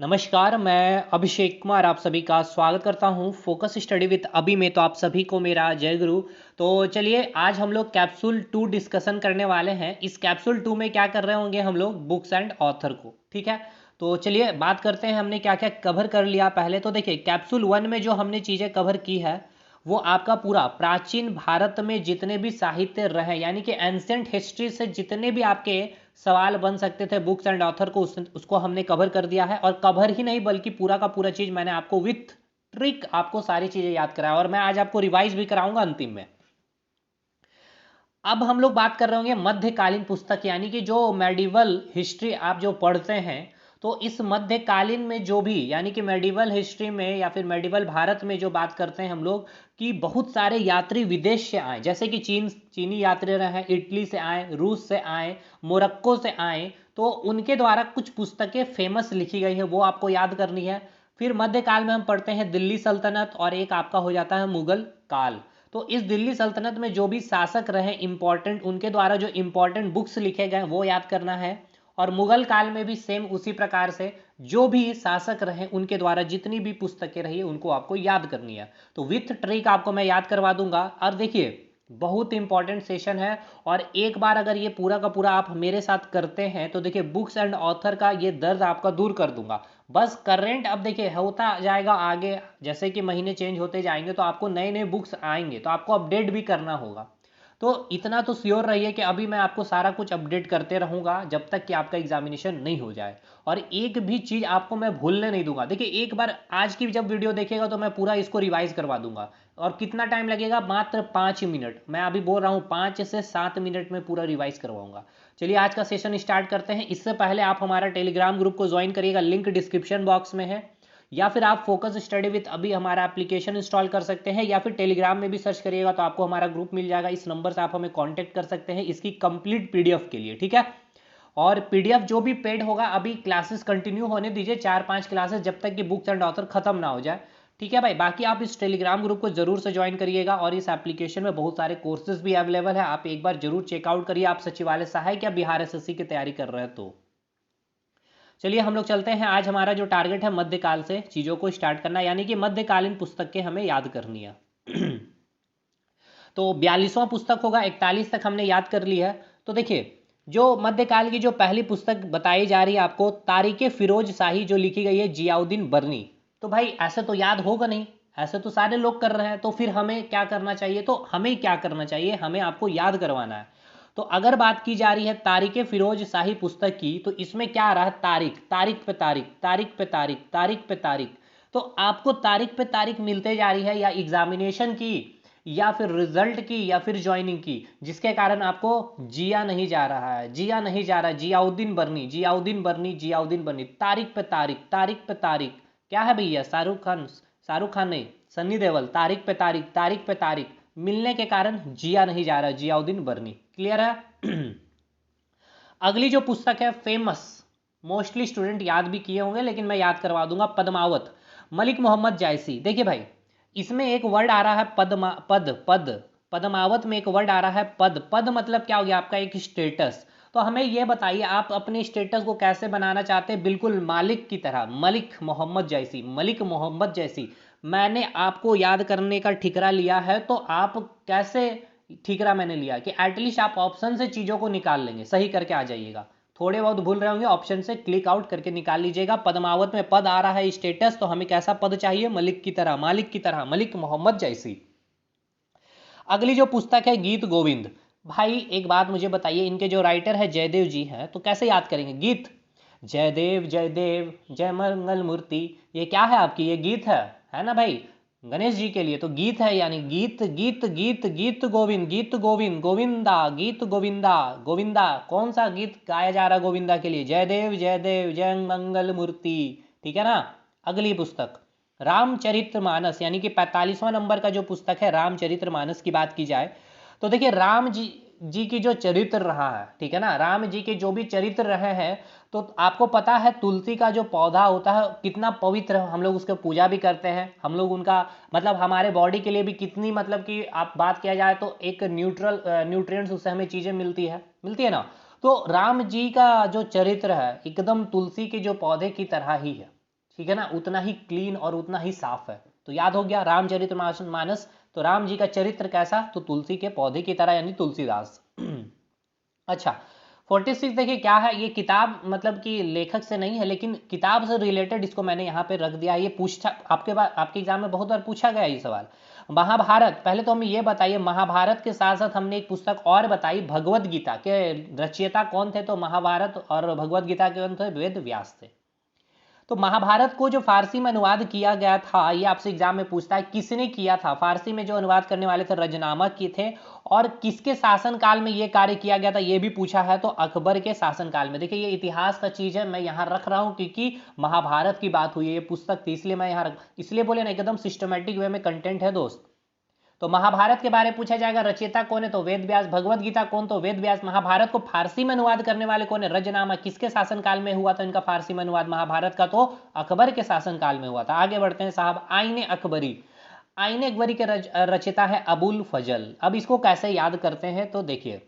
नमस्कार, मैं अभिषेक कुमार आप सभी का स्वागत करता हूं फोकस स्टडी विद अभी में। तो आप सभी को मेरा जय गुरु। तो चलिए आज हम लोग कैप्सूल 2 डिस्कशन करने वाले हैं। इस कैप्सूल 2 में क्या कर रहे होंगे हम लोग, बुक्स एंड ऑथर को। ठीक है, तो चलिए बात करते हैं हमने क्या क्या कवर कर लिया। पहले तो देखिए कैप्सूल 1 में जो हमने चीज़ें कवर की है वो आपका पूरा प्राचीन भारत में जितने भी साहित्य रहे, यानी कि एंशिएंट हिस्ट्री से जितने भी आपके सवाल बन सकते थे बुक्स एंड ऑथर को, उसको हमने कवर कर दिया है। और कवर ही नहीं बल्कि पूरा का पूरा चीज़ मैंने आपको विथ ट्रिक आपको सारी चीज़ें याद कराया, और मैं आज आपको रिवाइज भी कराऊंगा अंतिम में। अब हम लोग बात कर रहे होंगे मध्यकालीन पुस्तक, यानी कि जो मेडिवल हिस्ट्री आप जो पढ़ते हैं, तो इस मध्यकालीन में जो भी, यानी कि मेडिवल हिस्ट्री में या फिर मेडिवल भारत में जो बात करते हैं हम लोग कि बहुत सारे यात्री विदेश से आए, जैसे कि चीनी यात्री रहे, इटली से आए, रूस से आए, मोरक्को से आए, तो उनके द्वारा कुछ पुस्तकें फेमस लिखी गई है, वो आपको याद करनी है। फिर मध्यकाल में हम पढ़ते हैं दिल्ली सल्तनत, और एक आपका हो जाता है मुगल काल। तो इस दिल्ली सल्तनत में जो भी शासक रहे इंपॉर्टेंट, उनके द्वारा जो इंपॉर्टेंट बुक्स लिखे गए वो याद करना है। और मुगल काल में भी सेम उसी प्रकार से जो भी शासक रहे उनके द्वारा जितनी भी पुस्तकें रही उनको आपको याद करनी है। तो विथ ट्रिक आपको मैं याद करवा दूंगा। और देखिए बहुत इंपॉर्टेंट सेशन है, और एक बार अगर ये पूरा का पूरा आप मेरे साथ करते हैं तो देखिए बुक्स एंड ऑथर का ये दर्द आपका दूर कर दूंगा। बस करेंट अब देखिए होता जाएगा आगे, जैसे कि महीने चेंज होते जाएंगे तो आपको नए नए बुक्स आएंगे, तो आपको अपडेट भी करना होगा। तो इतना तो श्योर रहिए कि अभी मैं आपको सारा कुछ अपडेट करते रहूँगा जब तक कि आपका एग्जामिनेशन नहीं हो जाए। और एक भी चीज़ आपको मैं भूलने नहीं दूंगा। देखिए एक बार आज की जब वीडियो देखेगा तो मैं पूरा इसको रिवाइज करवा दूंगा। और कितना टाइम लगेगा, मात्र 5 मिनट। मैं अभी बोल रहा हूँ 5 से 7 मिनट में पूरा रिवाइज करवाऊंगा। चलिए आज का सेशन स्टार्ट करते हैं। इससे पहले आप हमारा टेलीग्राम ग्रुप को ज्वाइन करिएगा, लिंक डिस्क्रिप्शन बॉक्स में है। या फिर आप फोकस स्टडी विद अभी हमारा एप्लीकेशन इंस्टॉल कर सकते हैं, या फिर टेलीग्राम में भी सर्च करिएगा तो आपको हमारा ग्रुप मिल जाएगा। इस नंबर से आप हमें कांटेक्ट कर सकते हैं इसकी कंप्लीट पीडीएफ के लिए। ठीक है, और पीडीएफ जो भी पेड होगा, अभी क्लासेस कंटिन्यू होने दीजिए, 4-5 क्लासेस, जब तक कि बुक्स एंड ऑथर खत्म ना हो जाए। ठीक है भाई, बाकी आप इस टेलीग्राम ग्रुप को जरूर से ज्वाइन करिएगा। और इस एप्लीकेशन में बहुत सारे कोर्सेज भी अवेलेबल है, आप एक बार जरूर चेकआउट करिए। आप सचिवालय सहायक या बिहार एसएससी की तैयारी कर रहे हैं तो चलिए हम लोग चलते हैं। आज हमारा जो टारगेट है मध्यकाल से चीज़ों को स्टार्ट करना, यानी कि मध्यकालीन पुस्तकें हमें याद करनी है। तो 42वां पुस्तक होगा, 41 तक हमने याद कर ली है। तो देखिए जो मध्यकाल की जो पहली पुस्तक बताई जा रही है आपको, तारीखे फिरोज शाही, जो लिखी गई है जियाउद्दीन बर्नी। तो भाई ऐसे तो याद होगा नहीं, ऐसे तो सारे लोग कर रहे हैं, तो फिर हमें क्या करना चाहिए, तो हमें क्या करना चाहिए, हमें आपको याद करवाना है। तो अगर बात की जा रही है तारीखे फिरोज शाही पुस्तक की, तो इसमें क्या आ रहा है, तारीख, तारीख पे तारीख, तारीख पे तारीख, तारीख पे तारीख। तो आपको तारीख पे तारीख मिलते जा रही है, या एग्जामिनेशन की, या फिर रिजल्ट की, या फिर ज्वाइनिंग की, जिसके कारण आपको जिया नहीं जा रहा है, जिया नहीं जा रहा है, जियाउद्दीन बर्नी, जियाउद्दीन बर्नी, जियाउद्दीन बर्नी, तारीख पे तारीख, तारीख पे तारीख। क्या है भैया, शाहरुख खान नहीं, सन्नी देओल, तारीख पे तारीख, तारीख पे तारीख मिलने के कारण जिया नहीं जा रहा, जियाउद्दीन बर्नी। क्लियर है? अगली जो पुस्तक है फेमस, मोस्टली स्टूडेंट याद भी किए होंगे लेकिन मैं याद करवा दूंगा, पद्मावत, मलिक मोहम्मद जायसी। देखिए भाई इसमें एक वर्ड आ रहा है पद। पद्मावत में एक वर्ड आ रहा है पद। पद मतलब क्या हो गया, आपका एक स्टेटस। तो हमें यह बताइए आप अपने स्टेटस को कैसे बनाना चाहते हैं, बिल्कुल मालिक की तरह, मलिक मोहम्मद जैसी, मलिक मोहम्मद जैसी। मैंने आपको याद करने का ठिकरा लिया है, तो आप कैसे ठीकरा मैंने लिया कि एटलीस्ट आप ऑप्शन से चीज़ों को निकाल लेंगे, सही करके आ जाइएगा। थोड़े बहुत भूल रहे होंगे, ऑप्शन से क्लिक आउट करके निकाल लीजिएगा। पद्मावत में पद आ रहा है स्टेटस, तो हमें कैसा पद चाहिए, मलिक की तरह, मालिक की तरह, मलिक मोहम्मद जैसी। अगली जो पुस्तक है गीत गोविंद। भाई एक बात मुझे बताइए, इनके जो राइटर है जयदेव जी हैं, तो कैसे याद करेंगे गीत, जयदेव जयदेव जय मंगल मूर्ति, ये क्या है आपकी, ये गीत है ना भाई, गणेश जी के लिए तो गीत है, यानी गीत गीत गीत गीत गोविंद, गीत गोविंद, गोविंदा, गीत गोविंदा, गोविंदा कौन सा गीत गाया जा रहा गोविंदा के लिए, जयदेव जयदेव जय मंगल मूर्ति। ठीक है ना। अगली पुस्तक रामचरितमानस, यानी कि 45वां नंबर का जो पुस्तक है रामचरितमानस की बात की जाए, तो देखिए राम जी की जो चरित्र रहा है, ठीक है ना, राम जी के जो भी चरित्र रहे हैं, तो आपको पता है तुलसी का जो पौधा होता है कितना पवित्र, हम लोग उसके पूजा भी करते हैं, हम लोग उनका मतलब हमारे बॉडी के लिए भी कितनी, मतलब कि आप बात किया जाए तो एक न्यूट्रिएंट्स उससे हमें चीज़ें मिलती है ना। तो राम जी का जो चरित्र है एकदम तुलसी के जो पौधे की तरह ही है। ठीक है ना, उतना ही क्लीन और उतना ही साफ है। तो याद हो गया रामचरितमानस। तो राम जी का चरित्र कैसा, तो तुलसी के पौधे की तरह, यानी तुलसीदास। अच्छा 46 देखिए क्या है, ये किताब मतलब कि लेखक से नहीं है लेकिन किताब से रिलेटेड इसको मैंने यहाँ पे रख दिया। ये पूछा आपके एग्जाम में बहुत बार पूछा गया ये सवाल। महाभारत, पहले तो हमें ये बताइए महाभारत के साथ साथ हमने एक पुस्तक और बताई भगवत गीता के रचयिता कौन थे, तो महाभारत और भगवत गीता के कौन थे, वेद व्यास थे। तो महाभारत को जो फारसी में अनुवाद किया गया था, ये आपसे एग्जाम में पूछता है किसने किया था। फारसी में जो अनुवाद करने वाले थे रजनामक की थे, और किसके शासनकाल में ये कार्य किया गया था ये भी पूछा है, तो अकबर के शासनकाल में। देखिए ये इतिहास का चीज है, मैं यहाँ रख रहा हूँ क्योंकि महाभारत की बात हुई है, ये पुस्तक थी इसलिए मैं यहाँ इसलिए बोले ना एकदम सिस्टमेटिक वे में कंटेंट है दोस्त। तो महाभारत के बारे में पूछा जाएगा, रचयिता कौन है तो वेद व्यास, भगवत गीता कौन तो वेद व्यास, महाभारत को फारसी में अनुवाद करने वाले कौन है, रजनामा, किसके शासनकाल में हुआ था इनका फारसी में अनुवाद महाभारत का, तो अकबर के शासनकाल में हुआ था। आगे बढ़ते हैं साहब, आईने अकबरी। आईने अकबरी के रचयिता है अबुल फजल। अब इसको कैसे याद करते हैं, तो देखिए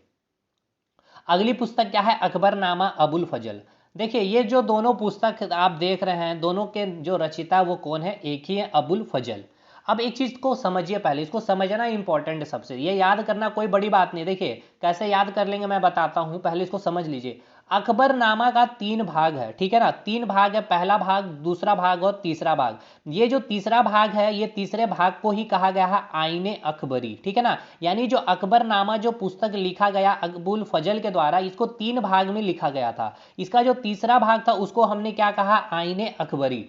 अगली पुस्तक क्या है, अकबरनामा अबुल फजल। देखिए ये जो दोनों पुस्तक आप देख रहे हैं, दोनों के जो रचयिता वो कौन है, एक ही है, अबुल फजल। अब एक चीज को समझिए, पहले इसको समझना इंपॉर्टेंट है सबसे, ये याद करना कोई बड़ी बात नहीं। देखिए कैसे याद कर लेंगे मैं बताता हूं, पहले इसको समझ लीजिए। अकबरनामा का 3 भाग है, ठीक है ना, 3 भाग है, पहला भाग, दूसरा भाग और तीसरा भाग। ये जो तीसरा भाग है, ये तीसरे भाग को ही कहा गया है आईने अकबरी, ठीक है ना। यानी जो अकबरनामा जो पुस्तक लिखा गया अबुल फजल के द्वारा, इसको 3 भाग में लिखा गया था। इसका जो तीसरा भाग था उसको हमने क्या कहा, आईने अकबरी।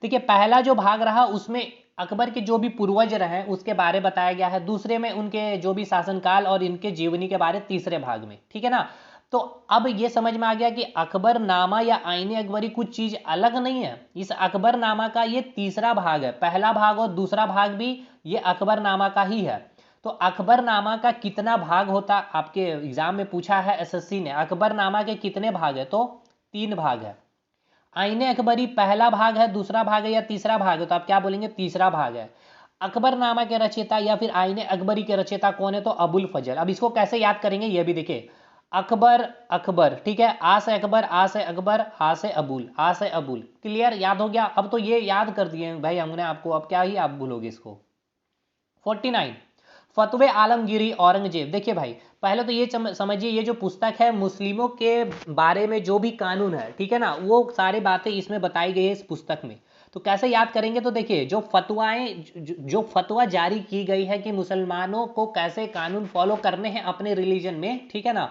देखिए पहला जो भाग रहा उसमें अकबर के जो भी पूर्वज रहे उसके बारे बताया गया है, दूसरे में उनके जो भी शासनकाल और इनके जीवनी के बारे तीसरे भाग में, ठीक है ना। तो अब ये समझ में आ गया कि अकबरनामा या आईने अकबरी कुछ चीज अलग नहीं है। इस अकबरनामा का ये तीसरा भाग है, पहला भाग और दूसरा भाग भी ये अकबरनामा का ही है। तो अकबरनामा का कितना भाग होता, आपके एग्जाम में पूछा है एसएससी ने, अकबरनामा के कितने भाग है, तो 3 भाग है। आईने अकबरी पहला भाग है, दूसरा भाग है या तीसरा भाग है, तो आप क्या बोलेंगे, तीसरा भाग है। अकबरनामा के रचयिता या फिर आईने अकबरी के रचयिता कौन है, तो अबुल फजल। अब इसको कैसे याद करेंगे ये भी देखिए, अकबर अकबर, ठीक है, आ से अकबर, आ से अकबर, आ से अबुल, आ से अबुल, क्लियर, याद हो गया। अब तो ये याद कर दिए भाई हमने आपको, अब क्या ही आप भूलोगे इसको। 49 फतवे आलमगीरी औरंगजेब। देखिए भाई पहले तो ये समझिए, ये जो पुस्तक है मुस्लिमों के बारे में जो भी कानून है, ठीक है ना, वो सारी बातें इसमें बताई गई है इस पुस्तक में। तो कैसे याद करेंगे, तो देखिए जो फतवाएं जो फतवा जारी की गई है कि मुसलमानों को कैसे कानून फॉलो करने हैं अपने रिलीजन में, ठीक है ना,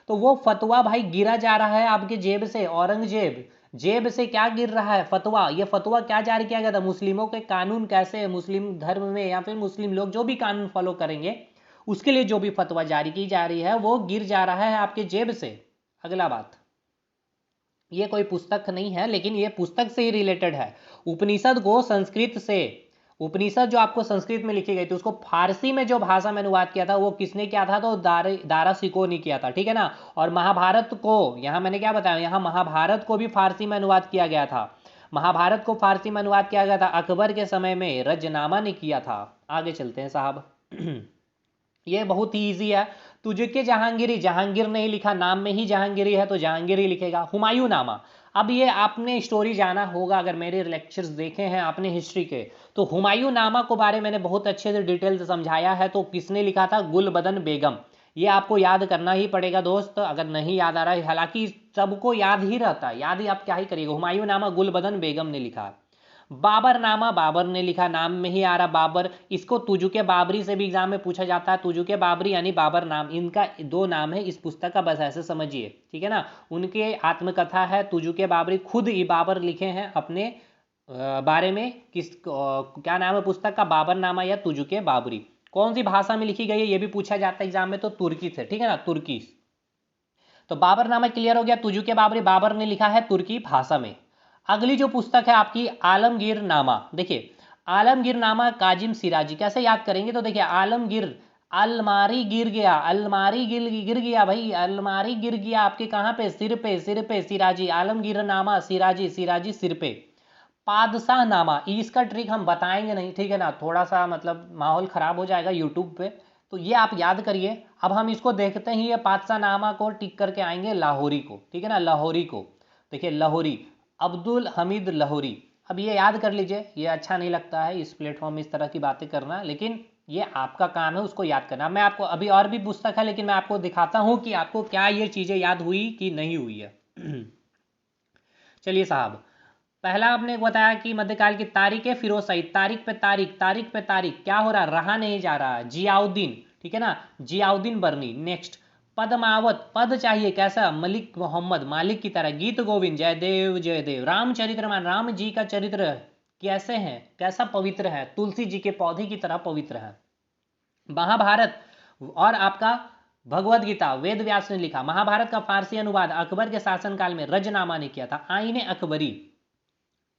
तो वो फतवा भाई गिरा जा रहा है आपके जेब से, औरंगजेब जेब से क्या गिर रहा है, फतवा। ये फतवा क्या जारी किया गया था, मुस्लिमों के कानून कैसे मुस्लिम धर्म में या फिर मुस्लिम लोग जो भी कानून फॉलो करेंगे उसके लिए जो भी फतवा जारी की जा रही है वो गिर जा रहा है आपके जेब से। अगला बात, ये कोई पुस्तक नहीं है लेकिन ये पुस्तक से ही रिलेटेड है। उपनिषद को संस्कृत से, उपनिषद जो आपको संस्कृत में लिखी गई थी उसको फारसी में जो भाषा में अनुवाद किया था वो किसने किया था, तो दारा सिको ने किया था, ठीक है ना। और महाभारत को, यहां मैंने क्या बताया, यहां महाभारत को भी फारसी में अनुवाद किया गया था। महाभारत को फारसी में अनुवाद किया गया था अकबर के समय में, रजनामा ने किया था। आगे चलते हैं साहब। ये बहुत ही ईजी है। तुझके जहांगीरी, जहांगीर नहीं लिखा, नाम में ही जहांगीरी है तो जहांगीर ही लिखेगा। हुमायूं नामा, अब ये आपने स्टोरी जाना होगा, अगर मेरे लेक्चर्स देखे हैं आपने हिस्ट्री के, तो हुमायूं नामा को बारे मैंने बहुत अच्छे से डिटेल से समझाया है। तो किसने लिखा था, गुलबदन बेगम। ये आपको याद करना ही पड़ेगा दोस्त, अगर नहीं याद आ रहा है, हालांकि सबको याद ही रहता है, याद ही आप क्या ही करिएगा। हुमायूं नामा गुलबदन बेगम ने लिखा। बाबर नामा बाबर ने लिखा, नाम में ही आ रहा बाबर। इसको तुजुके बाबरी से भी एग्जाम में पूछा जाता है, तुजुके बाबरी यानी बाबर नाम, इनका 2 नाम है इस पुस्तक का, बस ऐसे समझिए, ठीक है ना। उनके आत्मकथा है तुजुके बाबरी, खुद ही बाबर लिखे हैं अपने बारे में। क्या नाम है पुस्तक का, बाबर नामा या तुजुके बाबरी। कौन सी भाषा में लिखी गई है ये भी पूछा जाता है एग्जाम में, तो तुर्की से, ठीक है ना, तुर्की। तो बाबर नामा क्लियर हो गया, तुजुके बाबरी बाबर ने लिखा है तुर्की भाषा में। अगली जो पुस्तक है आपकी आलमगीर नामा। देखिए आलमगीर नामा काजिम सिराजी, कैसे याद करेंगे, तो देखिए आलमगीर, अलमारी गिर गया, अलमारी गिर गया भाई, अलमारी गिर गया आपके कहां पे, सिर पे, सिर पे, सिराजी, आलमगीर नामा सिराजी, सिराजी सिर पे। पादशाह नामा, इसका ट्रिक हम बताएंगे नहीं, ठीक है ना, थोड़ा सा मतलब माहौल खराब हो जाएगा यूट्यूब पे, तो ये आप याद करिए। अब हम इसको देखते ही ये पादशाह नामा को टिक करके आएंगे लाहौरी को, ठीक है ना, लाहौरी को। देखिए लाहौरी, अब्दुल हमीद लाहौरी, अब ये याद कर लीजिए, ये अच्छा नहीं लगता है इस प्लेटफॉर्म में इस तरह की बातें करना, लेकिन ये आपका काम है उसको याद करना। मैं आपको अभी और भी पुस्तक है, लेकिन मैं आपको दिखाता हूँ कि आपको क्या ये चीज़ें याद हुई कि नहीं हुई है। चलिए साहब, पहला आपने बताया कि मध्यकाल की तारीख फिरोज शाही, तारीख पे तारीख, तारीख पे तारीख, क्या हो रहा नहीं जा रहा, जियाउद्दीन, ठीक है ना, जियाउद्दीन बर्नी। नेक्स्ट, पद्मावत, पद चाहिए कैसा, मलिक मोहम्मद, मालिक की तरह। गीत गोविंद, जयदेव जयदेव। रामचरितमानस, राम जी का चरित्र कैसे है, कैसा पवित्र है, तुलसी जी के पौधे की तरह पवित्र है। महाभारत और आपका भगवत गीता वेद व्यास ने लिखा। महाभारत का फारसी अनुवाद अकबर के शासनकाल में रजनामा ने किया था। आईने अकबरी,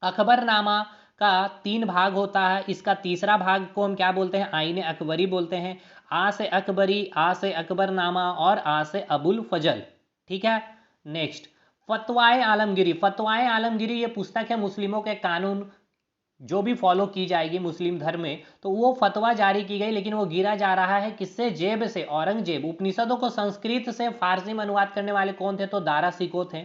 अकबरनामा का 3 भाग होता है, इसका तीसरा भाग को हम क्या बोलते हैं, आईने अकबरी बोलते हैं। आ से अकबरी, आ से अकबरनामा और आ से अबुल फजल, ठीक है। नेक्स्ट, फतवाए आलमगिरी। फतवाए आलमगिरी ये पुस्तक है मुस्लिमों के कानून जो भी फॉलो की जाएगी मुस्लिम धर्म में, तो वो फतवा जारी की गई, लेकिन वो गिरा जा रहा है किससे, जेब से, औरंगजेब। उपनिषदों को संस्कृत से फारसी में अनुवाद करने वाले कौन थे, तो दारा सिको थे।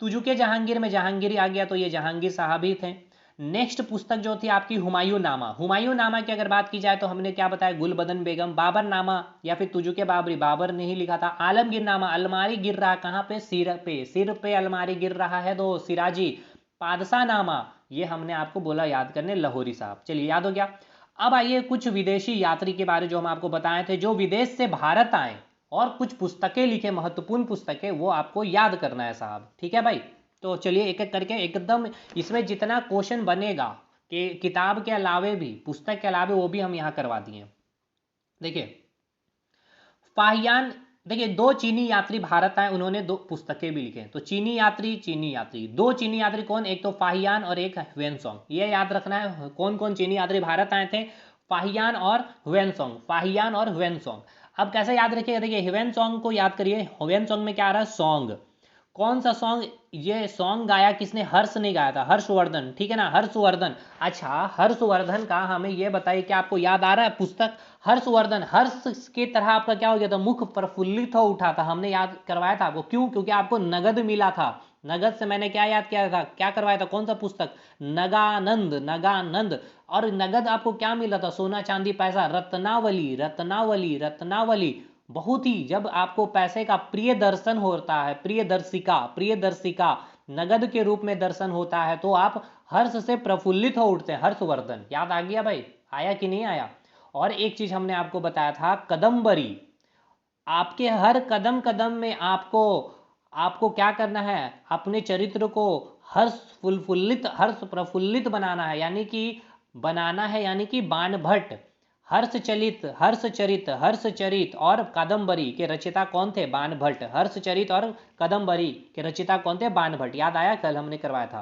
तुजुके जहांगीर में जहांगीर आ गया, तो ये जहांगीर साहब ही थे। नेक्स्ट पुस्तक जो थी आपकी हुमायूं नामा। हुमायूं नामा की अगर बात की जाए तो हमने क्या बताया, गुलबदन बेगम। बाबर नामा या फिर तुजुके बाबरी, बाबर ने ही लिखा था। आलमगीर नामा, अलमारी गिर रहा कहाँ पे, सिर पे, सिर पे अलमारी गिर रहा है, तो सिराजी। पादशाह नामा, ये हमने आपको बोला याद करने, लाहौरी साहब। चलिए याद हो गया। अब आइए कुछ विदेशी यात्री के बारे जो हम आपको बताए थे, जो विदेश से भारत आए और कुछ पुस्तकें लिखे, महत्वपूर्ण पुस्तकें, वो आपको याद करना है साहब, ठीक है भाई। तो चलिए एक एक करके एकदम, इसमें जितना क्वेश्चन बनेगा कि किताब के अलावे भी, पुस्तक के अलावे, वो भी हम यहाँ करवा दिए। देखिए फाहियान, देखिए 2 चीनी यात्री भारत आए, उन्होंने 2 पुस्तकें भी लिखे। तो चीनी यात्री, 2 चीनी यात्री कौन, एक तो फाहियान और एक ह्वेनसोंग, ये याद रखना है। कौन कौन चीनी यात्री भारत आए थे, फाहियान और ह्वेनसोंग, फाहियान और ह्वेनसोंग। अब कैसे याद रखिएगा, देखिए ह्वेनसोंग को याद करिए। ह्वेनसोंग में क्या आ रहा है, सॉन्ग। कौन सा सॉन्ग, ये सॉन्ग गाया किसने, हर्ष ने गाया था, हर्षवर्धन, ठीक है ना, हर्षवर्धन। अच्छा, हर्षवर्धन का हमें ये बताइए कि आपको याद आ रहा है पुस्तक, हर्षवर्धन, हर्ष की तरह आपका क्या हो गया था, मुख प्रफुल्लित हो उठा था, हमने याद करवाया था आपको। क्यों, क्योंकि आपको नगद मिला था। नगद से मैंने क्या याद किया था, क्या करवाया था, कौन सा पुस्तक, नगानंद, नगानंद। और नगद आपको क्या मिला था, सोना चांदी पैसा, रत्नावली, रत्नावली, रत्नावली। बहुत ही, जब आपको पैसे का प्रिय दर्शन होता है, प्रियदर्शिका, प्रियदर्शिका नगद के रूप में दर्शन होता है, तो आप हर्ष से प्रफुल्लित हो उठते हैं। हर्षवर्धन याद आ गया भाई, आया कि नहीं आया। और एक चीज हमने आपको बताया था, कदम्बरी। आपके हर कदम कदम में आपको आपको क्या करना है, अपने चरित्र को हर्ष फुलफुल्लित, हर्ष प्रफुल्लित बनाना है, यानी कि बनाना है, यानी कि बाणभट्ट। हर्षचलित, हर्षचरित, हर्षचरित और कादम्बरी के रचयिता कौन थे, बाणभट्ट। हर्षचरित और कादम्बरी के रचयिता कौन थे, बाणभट्ट। याद आया, कल हमने करवाया था।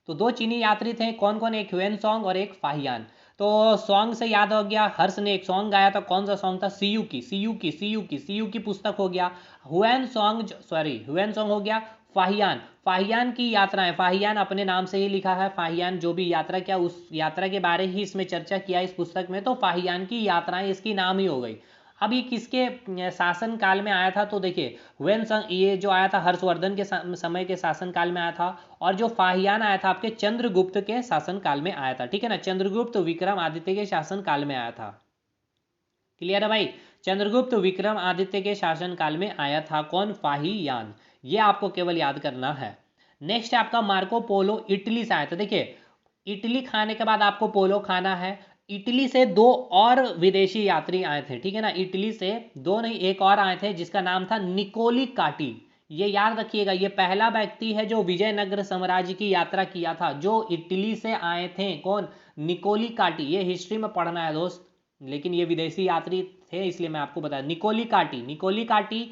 तो 2 चीनी यात्री थे, कौन कौन, एक ह्वेनसोंग और एक फाहियान। तो सॉन्ग से याद हो गया, हर्ष ने एक सॉन्ग गाया था, कौन सा सॉन्ग था, सीयू की, सीयू की, सीयू की, सीयू की पुस्तक हो गया। ह्वेनसोंग हो गया। फाहियान, फाहियान की यात्राएं, फाहियान अपने नाम से ही लिखा है, फाहियान जो भी यात्रा किया उस यात्रा के बारे ही इसमें चर्चा किया इस पुस्तक में, तो फाहियान की यात्राएं इसकी नाम ही हो गई। अब ये किसके शासन काल में आया था, तो देखिए ह्वेनसोंग ये जो आया था हर्षवर्धन के समय के शासन काल में आया था, और जो फाहियान आया था आपके चंद्रगुप्त के शासन काल में आया था, ठीक है ना, चंद्रगुप्त विक्रम आदित्य के शासन काल में आया था। क्लियर है भाई, चंद्रगुप्त विक्रम आदित्य के शासन काल में आया था कौन, फाहियान। ये आपको केवल याद करना है। नेक्स्ट है आपका मार्को पोलो, इटली से आया था। देखिए इटली खाने के बाद आपको पोलो खाना है। इटली से 2 और विदेशी यात्री आए थे, ठीक है ना, इटली से 2 नहीं, एक और आए थे जिसका नाम था निकोली काटी। ये याद रखिएगा, ये पहला व्यक्ति है जो विजयनगर साम्राज्य की यात्रा किया था, जो इटली से आए थे, कौन, निकोली काटी। ये हिस्ट्री में पढ़ना है दोस्त, लेकिन ये विदेशी यात्री थे इसलिए मैं आपको बताया। निकोली काटी, निकोली काटी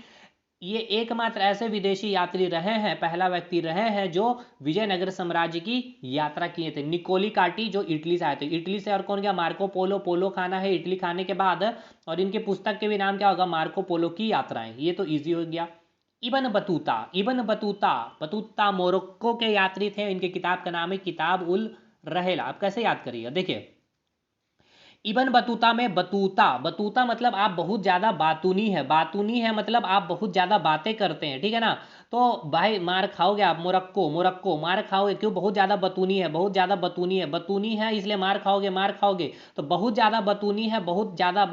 ये एकमात्र ऐसे विदेशी यात्री रहे हैं, पहला व्यक्ति रहे हैं जो विजयनगर साम्राज्य की यात्रा किए थे। निकोली काटी जो इटली से आए थे। इटली से और कौन गया, मार्को पोलो। पोलो खाना है इटली खाने के बाद, और इनके पुस्तक के भी नाम क्या होगा, मार्को पोलो की यात्राएं। ये तो इजी हो गया। Ibn Battuta, Ibn Battuta, Battuta Morocco के यात्री थे। इनके किताब का नाम है किताब उल रहेला। आप कैसे याद करिएगा, देखिए इबन बतूता में बतूता, बतूता मतलब आप बहुत ज़्यादा बातूनी है, बातूनी है मतलब आप बहुत ज़्यादा बातें करते हैं, ठीक है ना। तो भाई मार खाओगे आप, मोरक्को, मोरक्को मार खाओगे, क्यों, बहुत ज़्यादा बतूनी है, बहुत ज़्यादा बतूनी है, बतूनी है इसलिए मार खाओगे, मार खाओगे। तो बहुत ज़्यादा बतूनी है, बहुत ज़्यादा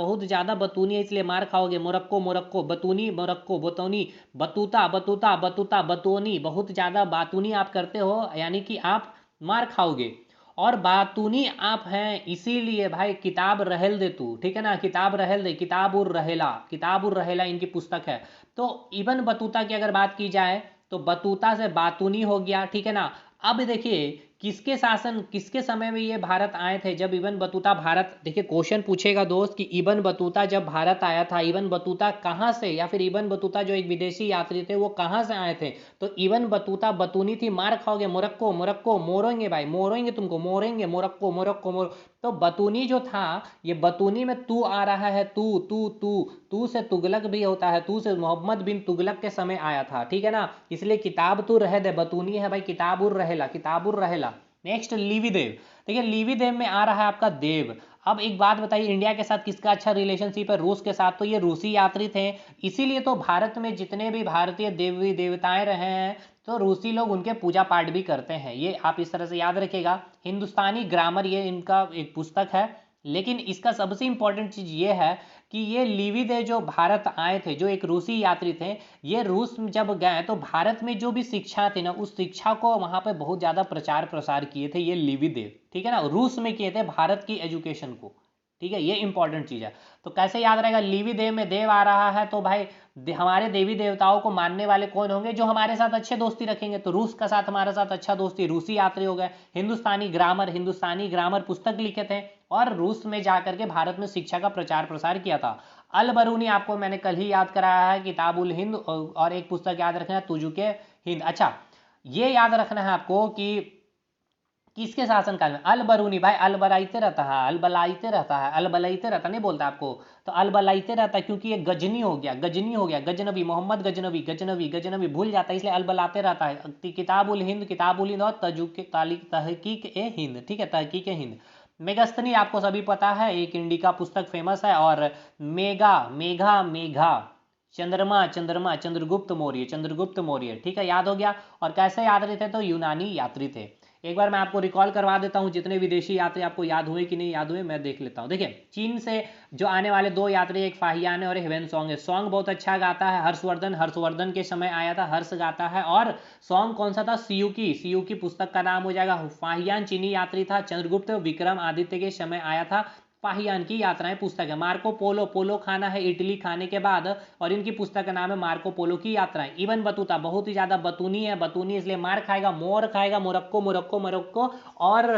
बतूनी है इसलिए मार खाओगे, मोरक्को, मोरक्को, बतूनी, मोरक्को, बतौनी, बतूता, बतूता, बतूता, बतौनी, बहुत ज़्यादा बातूनी आप करते हो, यानी कि आप मार खाओगे। और बातूनी आप हैं इसीलिए भाई किताब रहल दे तू, ठीक है ना, किताब रहल दे, किताब उर रहेला, किताब उर रहेला इनकी पुस्तक है। तो इबन बतूता की अगर बात की जाए तो बतूता से बातूनी हो गया, ठीक है ना। अब देखिए किसके शासन, किसके समय में ये भारत आए थे, जब इबन बतूता भारत, देखिए क्वेश्चन पूछेगा दोस्त कि इबन बतूता जब भारत आया था, इबन बतूता कहाँ से, या फिर इबन बतूता जो एक विदेशी यात्री थे वो कहाँ से आए थे। तो इबन बतूता बतूनी थी, मार खाओगे, मोरक्को, मोरक्को, मोरेंगे भाई, मोरेंगे तुमको, मोरेंगे, मोरक्को, मोरक्को, तो बतूनी जो था, ये बतूनी में तू आ रहा है, तू तू तू, तू से तुगलक भी होता है, तू से मोहम्मद बिन तुगलक के समय आया था, ठीक है ना। इसलिए किताब तू रह दे, बतूनी है भाई, किताब उर रहेला, किताब उर रहेला। नेक्स्ट लीवी देव, देखिए लीवी देव में आ रहा है आपका देव। अब एक बात बताइए, इंडिया के साथ किसका अच्छा रिलेशनशिप है, रूस के साथ, तो ये रूसी यात्री थे। इसीलिए तो भारत में जितने भी भारतीय देवी देवताएं रहे हैं तो रूसी लोग उनके पूजा पाठ भी करते हैं, ये आप इस तरह से याद रखिएगा। हिंदुस्तानी ग्रामर ये इनका एक पुस्तक है। लेकिन इसका सबसे इंपॉर्टेंट चीज ये है कि ये लीवी दे जो भारत आए थे, जो एक रूसी यात्री थे, ये रूस में जब गए तो भारत में जो भी शिक्षा थी ना, उस शिक्षा को वहां पे बहुत ज्यादा प्रचार प्रसार किए थे ये लीवी देव, ठीक है ना, रूस में किए थे भारत की एजुकेशन को, ठीक है, ये इंपॉर्टेंट चीज है। तो कैसे याद रहेगा, लीवी देव में देव आ रहा है तो भाई हमारे देवी देवताओं को मानने वाले कौन होंगे, जो हमारे साथ अच्छे दोस्ती रखेंगे, तो रूस का साथ हमारे साथ अच्छा दोस्ती, रूसी यात्री हो गए। हिंदुस्तानी ग्रामर पुस्तक लिखे थे और रूस में जाकर के भारत में शिक्षा का प्रचार प्रसार किया था। अल बरूनी आपको मैंने कल ही याद कराया है, किताबुल हिंद, और एक पुस्तक याद रखना है तुजुके हिंद। अच्छा ये याद रखना है आपको कि किसके शासनकाल में, अल बरूनी भाई, अल बलाइते रहता है, अल बलाइते रहता है, अल बलाइते रहता नहीं बोलता आपको, तो अल बलाइते रहता है क्योंकि ये गजनी हो गया, गजनी हो गया, गजनवी, मोहम्मद गजनवी, गजनवी, गजनवी भूल जाता है इसलिए अल बलाते रहता है। किताबुल हिंद, किताबुल हिंद और तजुक तालिक तहकीक ए हिंद, ठीक है, तहकीक ए हिंद। मेगस्तनी आपको सभी पता है, एक इंडिका पुस्तक फेमस है। और मेगा, मेघा, मेघा, चंद्रमा, चंद्रमा, चंद्रगुप्त मौर्य, चंद्रगुप्त मौर्य, ठीक है, याद हो गया। और कैसे याद रहे थे, तो यूनानी यात्री थे। एक बार मैं आपको रिकॉल करवा देता हूं जितने विदेशी यात्री आपको याद हुए कि नहीं याद हुए, मैं देख लेता हूं। देखिए चीन से जो आने वाले दो यात्री, एक फाहियान है और हेवेन सॉन्ग है। सॉन्ग बहुत अच्छा गाता है हर्षवर्धन, हर्षवर्धन के समय आया था, हर्ष गाता है। और सॉन्ग कौन सा था, सियुकी, सियुकी पुस्तक का नाम हो जाएगा। फाहियान चीनी यात्री था, चंद्रगुप्त विक्रम आदित्य के समय आया था। फाहियान की यात्राएं पुस्तक है। मार्को पोलो, पोलो खाना है इटली खाने के बाद, और इनकी पुस्तक का नाम है मार्को पोलो की यात्राएं। इबन बतूता बहुत ही ज्यादा बतूनी है, बतूनी इसलिए मार खाएगा, मोर खाएगा, मोरक्को, मोरक्को, मोरक्को, और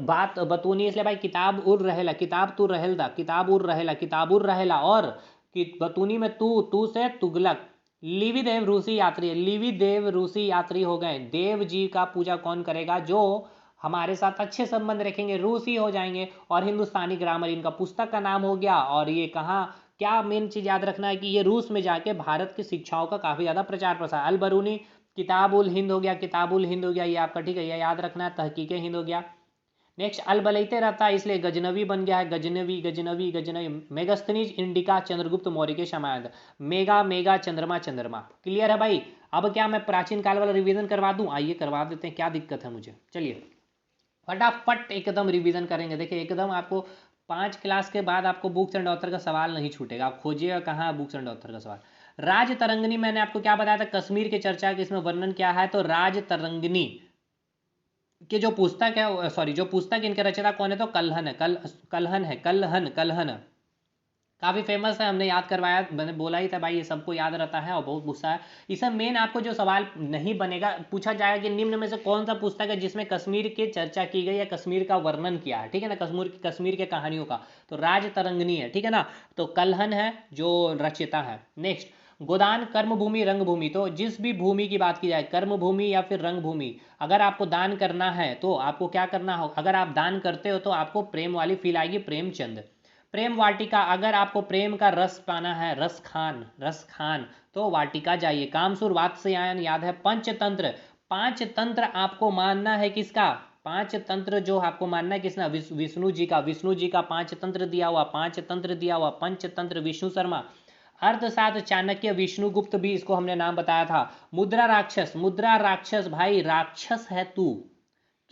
बात बतूनी इसलिए भाई किताब उर रहेला, किताब तू रहेला, किताब उर रहेला, किताब उर रहेला। और कि बतूनी में तू, तू से तुगलक। लिवि देव रूसी यात्री है, लिवि देव रूसी यात्री हो गए। देव जी का पूजा कौन करेगा, जो हमारे साथ अच्छे संबंध रखेंगे, रूसी हो जाएंगे। और हिंदुस्तानी ग्रामर इनका पुस्तक का नाम हो गया। और ये कहाँ, क्या मेन चीज याद रखना है कि ये रूस में जाके भारत की शिक्षाओं का काफी ज्यादा प्रचार प्रसार। अल बरूनी, किताबुल हिंद हो गया, किताबुल हिंद हो गया ये आपका, ठीक है, ये याद रखना है। तहकीके हिंद हो गया। नेक्स्ट अल बलैते रहता है इसलिए गजनवी बन गया है, गजनवी, गजनवी, गजनवी। मेगस्थनीज इंडिका चंद्रगुप्त मौर्य के समय। मेगा, मेगा, चंद्रमा, चंद्रमा। क्लियर है भाई। अब क्या मैं प्राचीन काल वाला रिवीजन करवा दूं, आइए करवा देते हैं, क्या दिक्कत है मुझे, चलिए फटाफट एकदम रिवीजन करेंगे। देखिए एकदम आपको 5 क्लास के बाद आपको बुक्स एंड ऑथर का सवाल नहीं छूटेगा, आप खोजिएगा कहाँ बुक्स एंड ऑथर का सवाल। राज तरंगिणी मैंने आपको क्या बताया था, कश्मीर की चर्चा की, इसमें वर्णन क्या है, तो राज तरंगिणी के जो पुस्तक है, सॉरी जो पुस्तक इनके रचयिता कौन है, तो कल्हन है, कल्हन है, कल्हन, कल्हन काफी फेमस है, हमने याद करवाया, मैंने बोला ही था भाई ये सबको याद रहता है और बहुत गुस्सा है। इसमें मेन आपको जो सवाल नहीं बनेगा, पूछा जाएगा कि निम्न में से कौन सा पुस्तक है जिसमें कश्मीर की चर्चा की गई है, कश्मीर का वर्णन किया है, ठीक है ना, कश्मीर के कहानियों का, तो राज तरंगिणी है, ठीक है ना। तो कल्हन है जो रचयिता है। नेक्स्ट गोदान, कर्मभूमि, रंगभूमि, तो जिस भी भूमि की बात की जाए, कर्मभूमि या फिर रंगभूमि, अगर आपको दान करना है तो आपको क्या करना हो, अगर आप दान करते हो तो आपको प्रेम वाली फील आएगी, प्रेमचंद। प्रेम वाटिका, अगर आपको प्रेम का रस पाना है, रस खान, रस खान, तो वाटिका जाइए। कामसूर, वात्स्यायन याद है। पंचतंत्र, पांच तंत्र आपको मानना है किसका, पांच तंत्र जो आपको मानना है किसना, विष्णु जी का पांच तंत्र दिया हुआ पंचतंत्र विष्णु शर्मा। अर्थशास्त्र चाणक्य विष्णुगुप्त भी इसको हमने नाम बताया था। मुद्रा राक्षस भाई राक्षस है तू।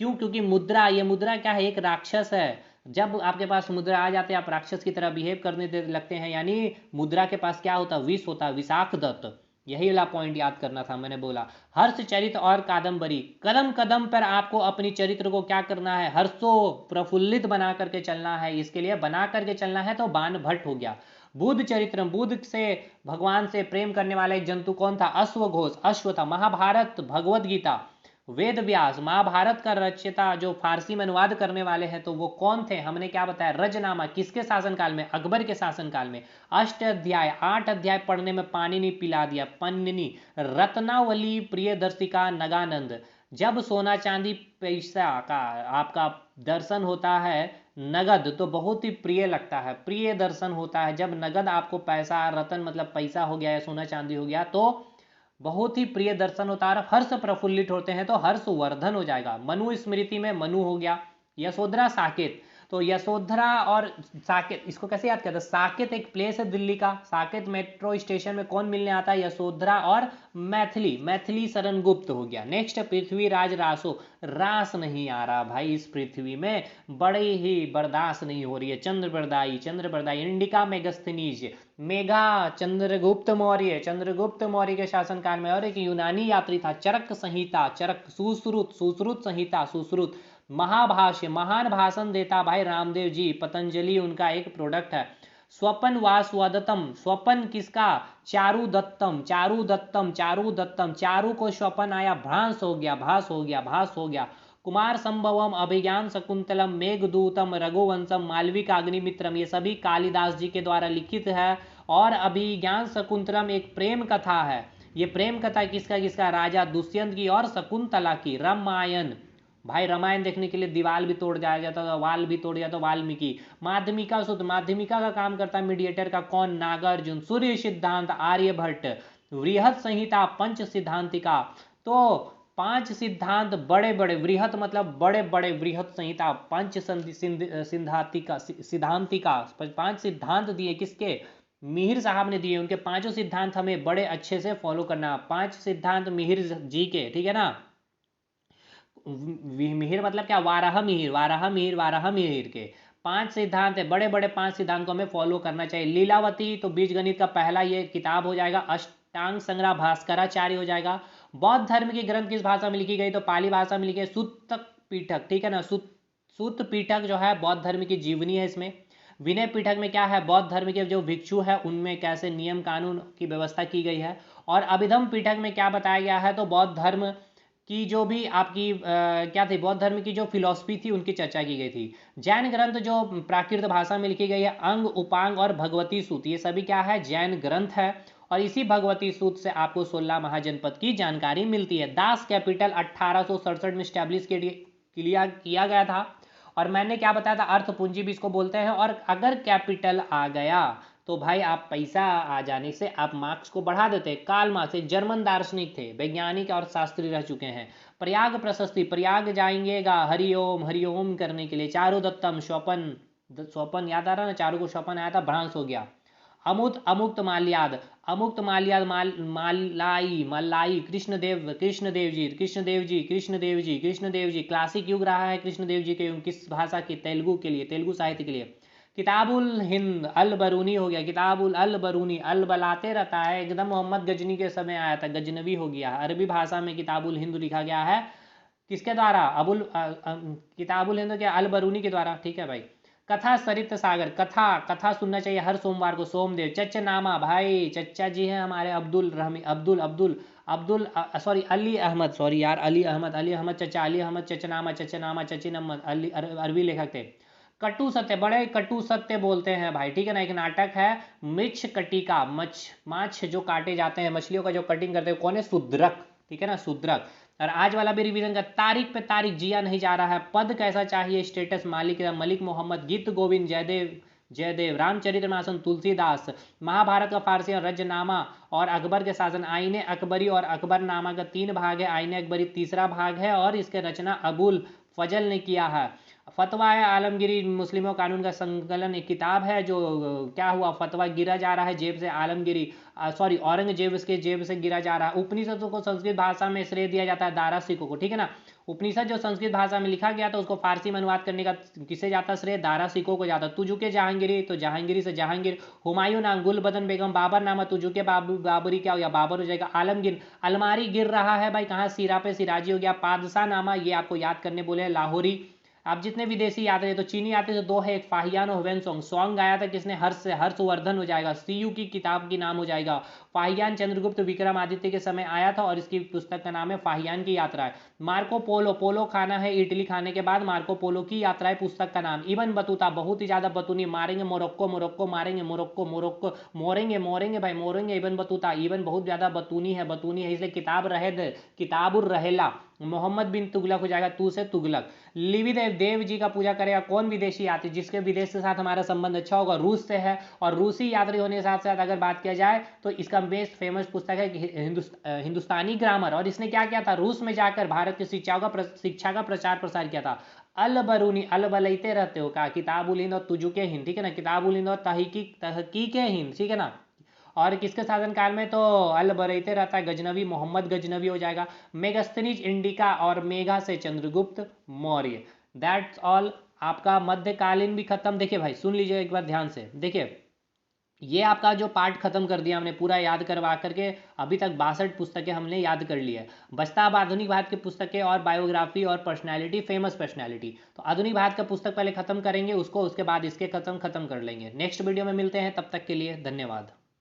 क्यों? क्योंकि मुद्रा, ये मुद्रा क्या है, एक राक्षस है। जब आपके पास मुद्रा आ जाते हैं आप राक्षस की तरह बिहेव करने लगते हैं, यानी मुद्रा के पास क्या होता है, विष होता है, विषाक्त दत्त। यही वाला पॉइंट याद करना था मैंने बोला। हर्ष चरित्र और कादंबरी, कदम कदम पर आपको अपनी चरित्र को क्या करना है, हर्षो प्रफुल्लित बना करके चलना है। इसके लिए बना करके चलना है तो बाण भट्ट हो गया। बुद्ध चरित्र, बुद्ध से भगवान से प्रेम करने वाला एक जंतु कौन था, अश्वघोष, अश्व था। महाभारत, भगवद गीता, वेद व्यास, महाभारत का रचयिता जो फारसी में अनुवाद करने वाले हैं तो वो कौन थे, हमने क्या बताया, रजनामा, किसके शासनकाल में, अकबर के शासनकाल में। 8 अध्याय पढ़ने में पाणिनि पिला दिया, पन्निनी। रत्नावली, प्रियदर्शिका, नगानंद। जब सोना चांदी पैसा का आपका दर्शन होता है नगद तो बहुत ही प्रिय लगता है, प्रिय दर्शन होता है। जब नगद आपको पैसा, रतन मतलब पैसा हो गया या सोना चांदी हो गया तो बहुत ही प्रिय दर्शन होता है। हर्ष प्रफुल्लित होते हैं तो हर्षवर्धन हो जाएगा। मनु स्मृति में मनु हो गया। यशोधरा साकेत, तो यशोधरा और साकेत, इसको कैसे याद करते हैं, साकेत एक प्लेस है दिल्ली का। साकेत मेट्रो स्टेशन में कौन मिलने आता है, यशोधरा और मैथिली शरण गुप्त हो गया। नेक्स्ट पृथ्वीराज रासो, रास नहीं आ रहा भाई इस पृथ्वी में, बड़े ही बर्दाश्त नहीं हो रही है। चंद्रबरदाई, इंडिका मेगस्थनीज, मेघा, चंद्रगुप्त मौर्य के शासनकाल में। और एक यूनानी यात्री था, चरक संहिता, सुश्रुत संहिता, महाभाष्य, महान भाषण देता भाई रामदेव जी, पतंजलि उनका एक प्रोडक्ट है। स्वपन वासवदत्तम, स्वपन किसका, चारु दत्तम, चारु को स्वपन आया, भास हो गया। कुमार संभवम, अभिज्ञान शकुंतलम, मेघदूतम, रघुवंशम, मालविक अग्निमित्रम, ये सभी कालिदास जी के द्वारा लिखित है। और अभिज्ञान शकुंतलम एक प्रेम कथा है। ये प्रेम कथा किसका, राजा दुष्यंत की और शकुंतला की। रामायण भाई, रामायण देखने के लिए दीवाल भी तोड़ जाया जाता था, वाल भी तोड़ जाता, वाल्मीकि। माध्यमिका का काम करता है मीडिएटर का कौन, नागार्जुन। सूर्य सिद्धांत, आर्यभट्ट। वृहत संहिता, पंच सिद्धांतिका। तो 5 सिद्धांत बड़े बड़े, वृहत मतलब बड़े बड़े, वृहत संहिता, पंच सिद्धांतिका, 5 सिद्धांत दिए किसके, मिहिर साहब ने दिए। उनके 5 सिद्धांत हमें बड़े अच्छे से फॉलो करना। 5 सिद्धांत मिहिर जी के, ठीक है ना। मिहिर मतलब क्या, वाराह मिहिर के 5 सिद्धांत है, बड़े बड़े 5 सिद्धांत को हमें फॉलो करना चाहिए। लीलावती तो बीज गणित का पहला ये किताब हो जाएगा। अष्टांग संग्रह भास्कराचार्य हो जाएगा। बौद्ध धर्म की ग्रंथ किस भाषा में लिखी गई, तो पाली भाषा में लिखी है, सूत पीठक, ठीक है ना। सूत पीठक जो है बौद्ध धर्म की जीवनी है। इसमें विनय पीठक में क्या है, बौद्ध धर्म के जो भिक्षु है उनमें कैसे नियम कानून की व्यवस्था की गई है। और अभिधम पीठक में क्या बताया गया है, तो बौद्ध धर्म की जो भी आपकी क्या थी, बौद्ध धर्म की जो फिलॉसफी थी उनकी चर्चा की गई थी। जैन ग्रंथ जो प्राकृत भाषा में लिखी गई है, अंग, उपांग और भगवती सूत, ये सभी क्या है, जैन ग्रंथ है। और इसी भगवती सूत से आपको 16 महाजनपद की जानकारी मिलती है। दास कैपिटल 1867 में स्टैब्लिश किया गया था। और मैंने क्या बताया था, अर्थ पूंजी भी इसको बोलते हैं। और अगर कैपिटल आ गया तो भाई आप पैसा आ जाने से आप मार्क्स को बढ़ा देते। कार्ल मार्क्स एक जर्मन दार्शनिक थे, वैज्ञानिक और शास्त्री रह चुके हैं। प्रयाग प्रशस्ति, प्रयाग जाएंगेगा हरिओम करने के लिए। चारुदत्तम, स्वपन याद आ रहा ना, चारु को स्वपन आया था, भ्रांस हो गया। अमुक्त माल्याद, मलाई, कृष्णदेव जी। क्लासिक युग रहा है कृष्णदेव जी के युग, किस भाषा की, तेलुगु के लिए, तेलुगु साहित्य के लिए। किताबुल हिंद, अल बरूनी हो गया, किताबुल अल बरूनी, अल बलाते रहता है, एकदम मोहम्मद गजनी के समय आया था, गजनवी हो गया। अरबी भाषा में किताबुल हिंद लिखा गया है, किसके द्वारा, किताबुल हिंद के अल बरूनी के द्वारा, ठीक है भाई। कथा सरित सागर, कथा सुनना चाहिए हर सोमवार को। सोमदेव, चच्चनामा भाई, चच्चा जी हैं हमारे अली अहमद चच्चनामा, चच्चिनम्मद, अरबी लेखक थे। कटु सत्य, बड़े कटु सत्य बोलते हैं भाई, ठीक है ना। एक नाटक है मिछ कटिका, माछ जो काटे जाते हैं, मछलियों का जो कटिंग करते हैं, कौन है, शूद्रक, ठीक है ना, शूद्रक। और आज वाला भी रिवीजन का, तारीख पे तारीख जिया नहीं जा रहा है, पद कैसा चाहिए, स्टेटस मलिक मोहम्मद, गीत गोविंद जयदेव, रामचरितमानस तुलसीदास, महाभारत का फारसी और रजनामा और अकबर के शासन, आईने अकबरी और अकबरनामा का 3 भाग है, आईने अकबरी तीसरा भाग है। और इसके रचना अबुल फजल ने किया है। फतवा है आलमगीरी मुस्लिमों कानून का संकलन, एक किताब है जो क्या हुआ, फतवा गिरा जा रहा है जेब से, आलमगीरी सॉरी औरंगजेब उसके जेब से गिरा जा रहा है। उपनिषदों को संस्कृत भाषा में श्रेय दिया जाता है दारा सिकों को, ठीक है ना। उपनिषद जो संस्कृत भाषा में लिखा गया था उसको फारसी में अनुवाद करने का किसे जाता श्रेय, दारा सिकों को जाता। तुजुके जहांगीरी, तो जहांगीरी से जहांगीर। हुमायूं नाम, गुलबदन बेगम, बाबर नामा, तुजुके बाबरी क्या हो गया, बाबर हो जाएगा। आलमगीर, अलमारी गिर रहा है भाई कहाँ, सीरा पे सिराजी हो गया। पादशाह नामा, ये आपको याद करने बोले, लाहौरी। आप जितने विदेशी यात्री हैं तो चीनी यात्री तो दो है, एक फाहियान और हुवेनसोंग। सॉन्ग गाया था किसने, हर्षवर्धन हो जाएगा। सीयू की किताब की नाम हो जाएगा फाहियान, चंद्रगुप्त विक्रमादित्य के समय आया था और इसकी पुस्तक का नाम है फाहियान की यात्रा है। मार्को पोलो, पोलो खाना है इटली, खाने के बाद मार्को पोलो की यात्रा है पुस्तक का नाम। इबन बतूता, बहुत ही ज्यादा बतूनी, मारेंगे मोरक्को, मोरक्को मारेंगे, मोरक्को मोरक्को मोरेंगे, मोरेंगे भाई मोरेंगे। इबन बतूता, इबन बहुत ज्यादा बतूनी है, बतूनी है इसलिए किताब रहे किताबुर रहेला। मोहम्मद बिन तुगलक हो जाएगा, तू से तुगलक। लिविदेव, देव जी का पूजा करेगा कौन, विदेशी यात्री जिसके विदेश के साथ हमारा संबंध अच्छा होगा, रूस से है। और रूसी यात्री होने के साथ साथ अगर बात किया जाए तो इसका बेस्ट फेमस पुस्तक है हिंदुस्तानी ग्रामर। और इसने क्या किया था, रूस में जाकर भारत की शिक्षा का प्रचार प्रसार किया था। अल बरूनी, अल बलैते रहते हो का, किताबुल हिंद और तुजुके हिंद, ठीक है ना, किताबुल हिंद और तहकीक हिंद, ठीक है ना। और किसके शासनकाल में, तो अल बरैते रहता है गजनवी, मोहम्मद गजनवी हो जाएगा। मेगस्थनीज इंडिका और मेघा से चंद्रगुप्त मौर्य। दैट्स ऑल, आपका मध्यकालीन भी खत्म। देखिए भाई सुन लीजिए एक बार ध्यान से, देखिए ये आपका जो पार्ट खत्म कर दिया हमने पूरा याद करवा करके, अभी तक 62 पुस्तकें हमने याद कर ली है। बचता अब आधुनिक भारत की पुस्तकें और बायोग्राफी और पर्सनैलिटी, फेमस पर्सनैलिटी। तो आधुनिक भारत का पुस्तक पहले खत्म करेंगे उसको, उसके बाद इसके खत्म कर लेंगे। नेक्स्ट वीडियो में मिलते हैं, तब तक के लिए धन्यवाद।